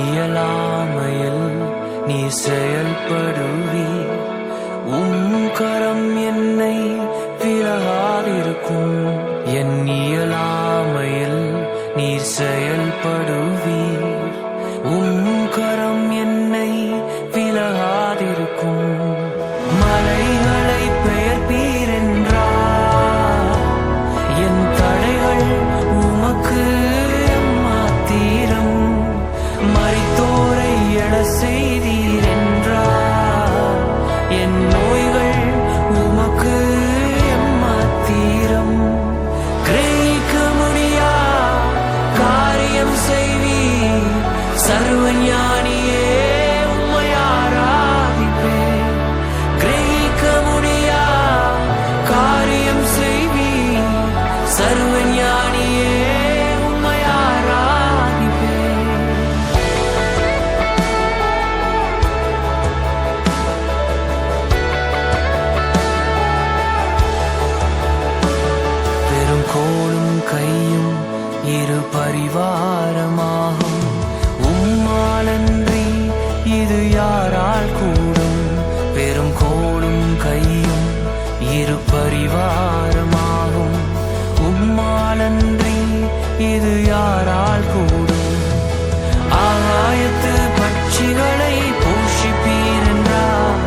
இயலாமையில் நீ செயல்படுவீர். கரம் என்னை விலகாதிருக்கும். என் இயலாமையில் நீ செயல்படுவீர். கரம் என்னை விலகாதிருக்கும். மலைகளை பெயர்ப்பீர் என்றார். என் தடைகள் உமக்கு மாத்திரம். மரித்தோரை எழ செய்தீர் என்றார். என் நோய்கள் உமக்கு மாத்திரம். கிரகிக்க முடியா காரியம் செய்வீர். சர்வஞானியே உம்மை ஆராதிப்பேன். கிரகிக்க முடியா காரியம் செய்வீர். சர்வஞானியே உம்மை ஆராதிப்பேன். பெரும் கோலும் கையும் இரு பரிவாரமாகும். உம்மாலன்றி இது யாரால் கூடும்? பெரும் கோலும் கையும் இரு பரிவாரமாகும். உம்மாலன்றி இது யாரால் கூடும்? ஆகாயத்து பட்சிகளை போஷிப்பீர் என்றார்.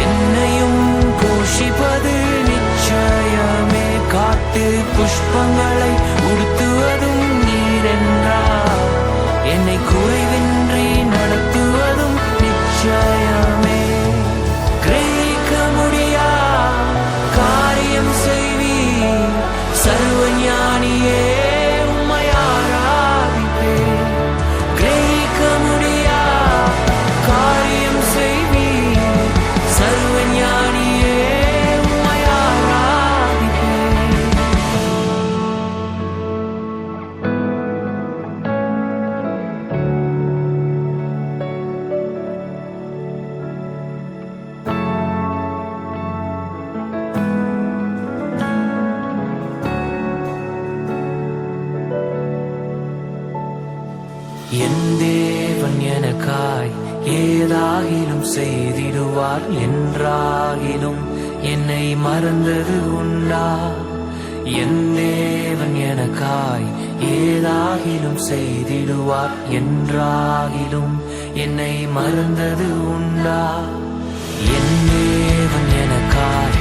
என்னையும் போஷிப்பது நிச்சயமே. காட்டு புஷ்பங்களை உடுத்துவதும் நீர் என்றார். என்னை குறைவின்றி நடத்துவதும் நிச்சயமே. கிரகிக்க முடியா காரியம் செய்வீர். சர்வஞானியே உம்மை ஆராதிப்பேன். கிரகிக்க முடியா காரியம் செய்வீர். சர்வஞானியே உம்மை ஆராதிப்பேன். என் தேவன் எனக்காய் ஏதாகிலும் செய்திடுவார். என்றாகிலும் என்னை மறந்தது உண்டா? என் தேவன் எனக்காய் ஏதாகிலும் செய்திடுவார். என்றாகிலும் என்னை மறந்தது உண்டா? என் தேவன் எனக்காய்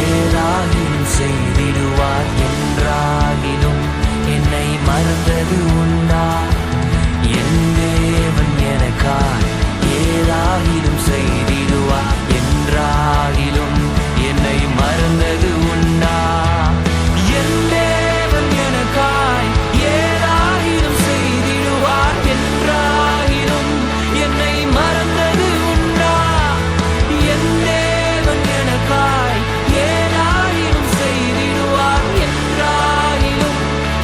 ஏதாகிலும் செய்திடுவார். என்றாகிலும் என்னை மறந்தது உண்டா? என் தேவன் எனக்காய் ஏதாகிலும் செய்திடுவார். என்றாகிலும் என்னை மறந்தது உண்டா? என் தேவன் எனக்காய் ஏதாகிலும் செய்திடுவார். என்றாகிலும் என்னை மறந்தது உண்டா? என் தேவன் எனக்காய் ஏதாகிலும் செய்திடுவார். என்றாகிலும்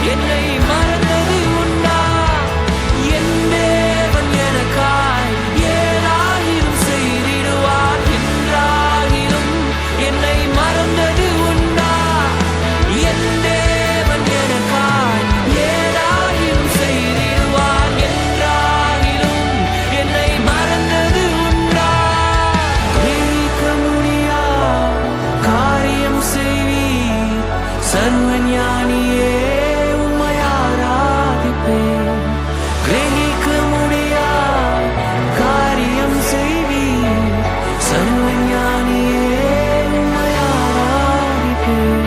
என்னை மறந்தது உண்டா? என் தேவன் எனக்காய் ஏதாகிலும் செய்திடுவார். என்றாகிலும் என்னை மறந்தது உண்டா? என் தேவன் எனக்காய் ஏதாகிலும் செய்திடுவார். என்றாகிலும் என்னை மறந்தது உண்டா? கிரகிக்க முடியா காரியம் செய்வீர். சர்வஞானியே உம்மை ஆராதிப்பேன். கிரகிக்க முடியா காரியம் செய்வீர். சர்வஞானியே உம்மை ஆராதிப்பேன்.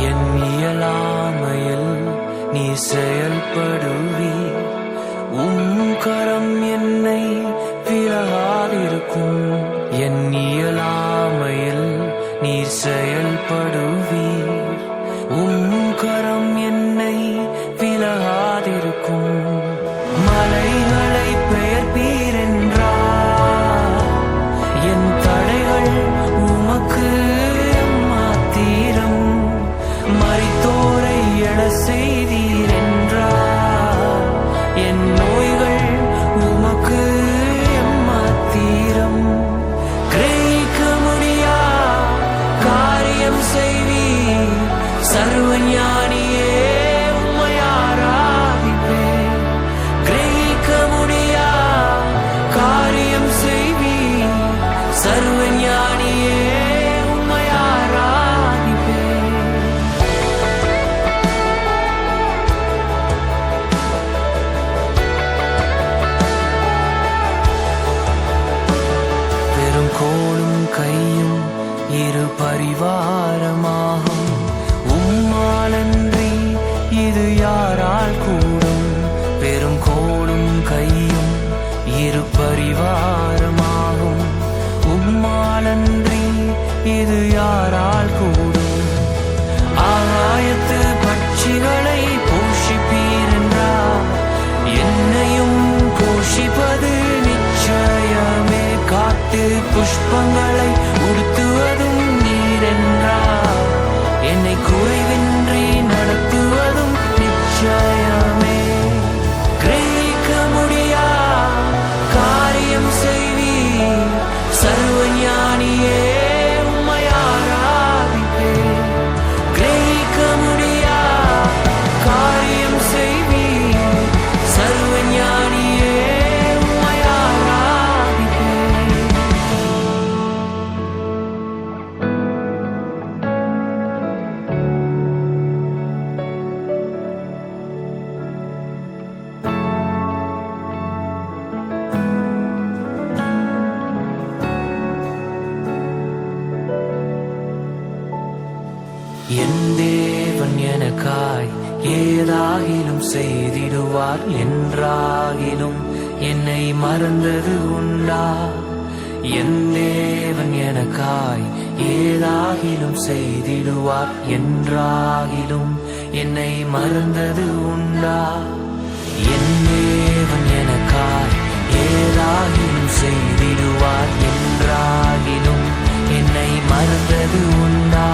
என் இயலாமையில் நீ செயல்படுவீர். கரம் என்னை விலகாதிருக்கும். என் இயலாமையில் நீ செயல்படுவீர். கரம் என்னை விலகாதிருக்கும். மலைகளை பெயர்ப்பீர் என்றார். புஷ்பங்களை உடுத்துவதும் நீரென்றார். என்னை குறைவின்றி நடத்துவதும் நிச்சயமே. கிரகிக்க முடியா காரியம் செய்வீர், சர்வ ஞானியே உம்மை ஆராதிப்பேன். கிரகிக்க முடியா காரியம் செய்வீர், சர்வ ஞானியே உம்மை ஆராதிப்பேன். என் தேவன் எனக்காய் ஏதாகிலும் செய்திடுவார். என்றாகிலும் என்னை மறந்தது உண்டா? என் தேவன் எனக்காய் ஏதாகிலும் செய்திடுவார். என்றாகிலும் என்னை மறந்தது உண்டா? என் தேவன் எனக்காய் ஏதாகிலும் செய்திடுவார். என்றாகிலும் என்னை மறந்தது உண்டா?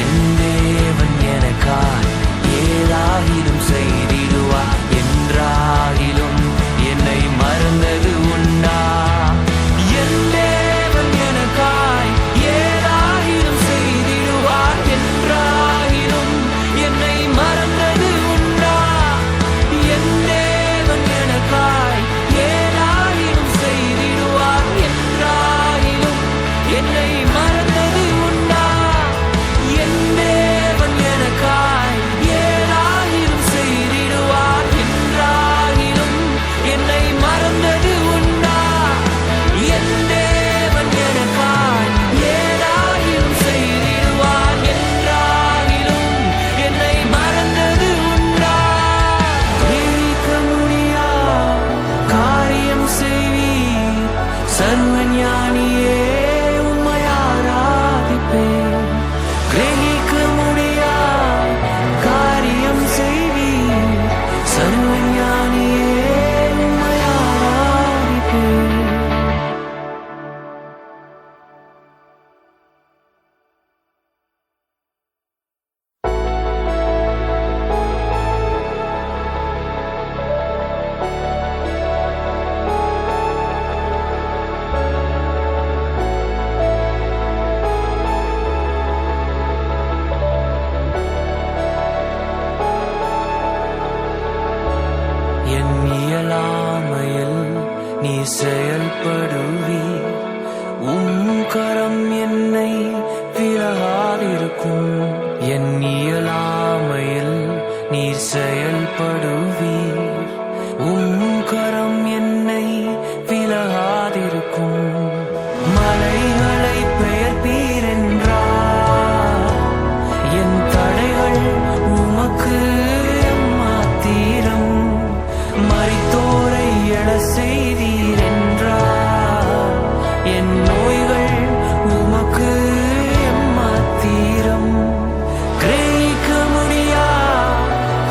என் தேவன் எனக்காய் ஏதாகிலும் செய்திடுவார். என்றாகிலும் என்னை மறந்தது உண்டா? என் தேவன் எனக்காய் ஏதாகிலும் செய்திடுவார். என்றாகிலும் என்னை மறந்தது உண்டா? என் தேவன் எனக்காய் ஏதாகிலும் செய்திடுவார். என்றாகிலும் என்னை மறந்தது உண்டா? என் தேவன் எனக்காய் ஏதாகிலும் செய்திடுவார். என்றாகிலும் என்னை மறந்தது உண்டா? என் தேவன் எனக்காய் ஏதாகிலும் செய்திடுவார். என்றாகிலும் என்னை மறந்தது உண்டா? கிரகிக்க முடியா காரியம் செய்வீர், சர்வ ஞானியே உம்மை ஆராதிப்பேன். கிரகிக்க முடியா காரியம் செய்வீர், சர்வ ஞானியே உம்மை ஆராதிப்பேன். என் இயலாமையில் நீர் செயல்படுவீர். கரம் என்னை விலகாதிருக்கும். என் இயலாமையில் நீர் செயல்படுவீர். கரம் என்னை விலகாதிருக்கும். மலைகளை பெயர்ப்பீர் என்றார். என் தடைகள் உமக்கு மாத்திரம். மரித்தோரை எழ செய்தீர் என்றார். என் நோய்கள் உமக்கு மாத்திரம். கிரகிக்க முடியா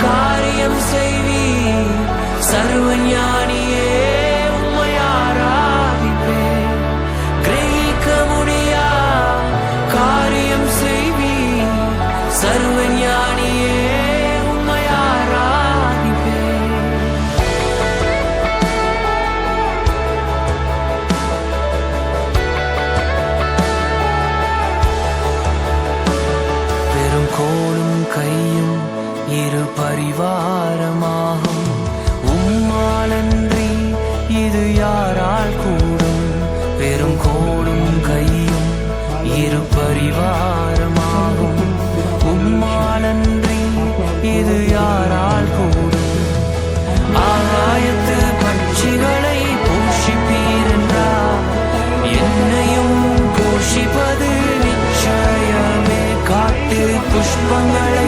காரியம் செய்வீர், சர்வ ஞானியே உம்மை ஆராதிப்பேன். கிரகிக்க முடியா காரியம் செய்வீர், சர்வ ஞானியே உம்மை ஆராதிப்பேன். பெரும் கோலும் கையும் இரு பரிவாரமாகும். உம்மாலன்றி இது யாரால் கூடும்? பெரும் கோலும் கையும் இரு பரிவாரமாகும். உம்மாலன்றி இது யாரால் கூடும்? ஆகாயத்து பட்சிகளை போஷிப்பீர் என்றார். என்னையும் போஷிப்பது நிச்சயமே. காட்டு புஷ்பங்களை